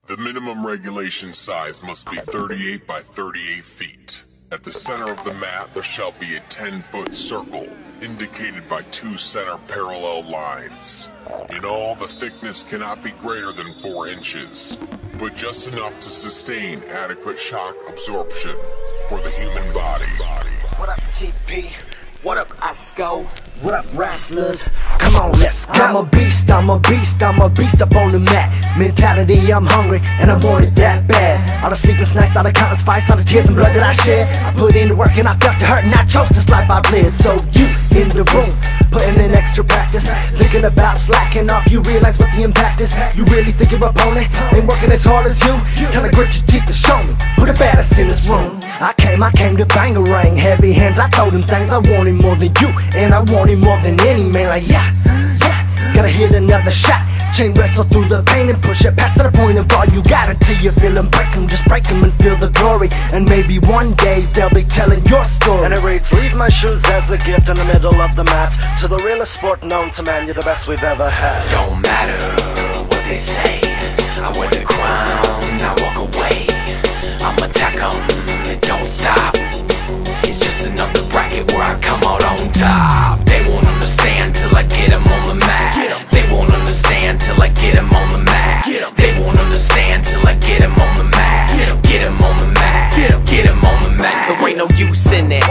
The minimum regulation size must be 38 by 38 feet. At the center of the mat, there shall be a 10-foot circle, indicated by 2 center parallel lines. In all, the thickness cannot be greater than 4 inches, but just enough to sustain adequate shock absorption for the human body. What up, TP? What up, Osco? What up, wrestlers? Come on, let's go. I'm a beast up on the mat. Mentality, I'm hungry, and I want it that bad. All the sleepless nights, all the countless fights, all the tears and blood that I shed. I put in the work and I felt the hurt, and I chose this life I've lived. So you in the room, putting in extra practice, thinking about slacking off, you realize what the impact is. You really think your opponent ain't working as hard as you? Tell her grit your teeth to show me who the baddest in this room. I came to bang-a-rang, heavy hands, I throw them things. I want it more than you, and I want it more than any man. Like yeah, gotta hit another shot. Chain wrestle through the pain and push it past to the point of all you got until you feel them break them. Just break them and feel the glory, and maybe one day they'll be telling your story. And it reads, leave my shoes as a gift in the middle of the mat. To the realest sport known to man, you're the best we've ever had. Don't matter what they say, I wear the crown, I walk away. I'ma attack them, it don't stop. It's just another bracket where I come out on top. They won't understand till I get them on the mat. They won't understand till I get them on the mat. They won't understand till I get them on the mat. Get them on the mat. Get them on the mat. There ain't no use in it.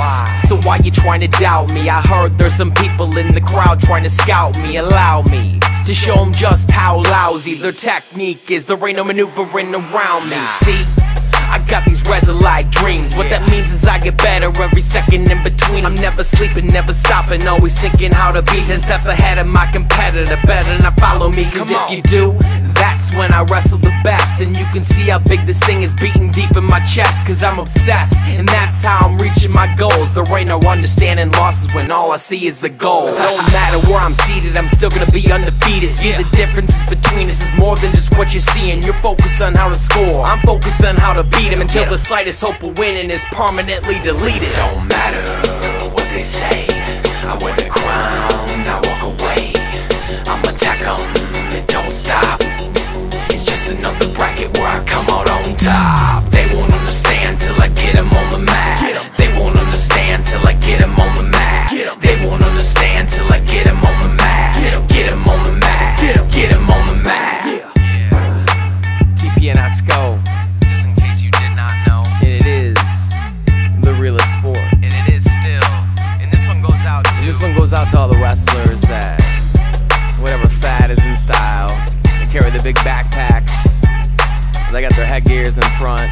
So why you trying to doubt me? I heard there's some people in the crowd trying to scout me. Allow me to show them just how lousy their technique is. There ain't no maneuvering around me. See? I got these resin-like dreams. What that means is I get better every second in between. I'm never sleeping, never stopping, always thinking how to be 10 steps ahead of my competitor. Better not follow me, cause if you do, that's when I wrestle the best. And you can see how big this thing is beating deep in my chest, cause I'm obsessed, and that's how I'm reaching my goals. There ain't no understanding losses when all I see is the goal. Don't matter where I'm seated, I'm still gonna be undefeated. See, the differences between us is more than just what you're seeing. You're focused on how to score, I'm focused on how to beat him, until the slightest hope of winning is permanently deleted. Don't matter what they say, I wear the crown, I walk away. I'ma attack them, it don't stop. It's just another bracket where I come out on top. They won't understand till I get them on the mat. They won't understand till I get them on the mat. They won't understand till I get them on the mat. Get them on the mat. Get them on the mat. TP and Osco. Just in case you did not know. And it is the realest sport. And it is still. And this one goes out to. This one goes out to all the wrestlers that, whatever fad is in style, they carry the big backpacks. They got their headgears in front,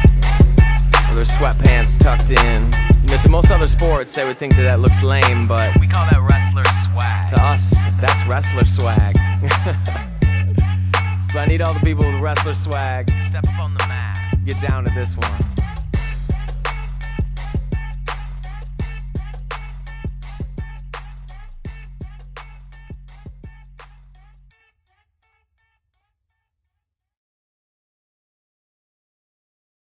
or their sweatpants tucked in. You know, to most other sports, they would think that that looks lame, but we call that wrestler swag. To us, that's wrestler swag. So I need all the people with wrestler swag. Step up on the mat. Get down to this one.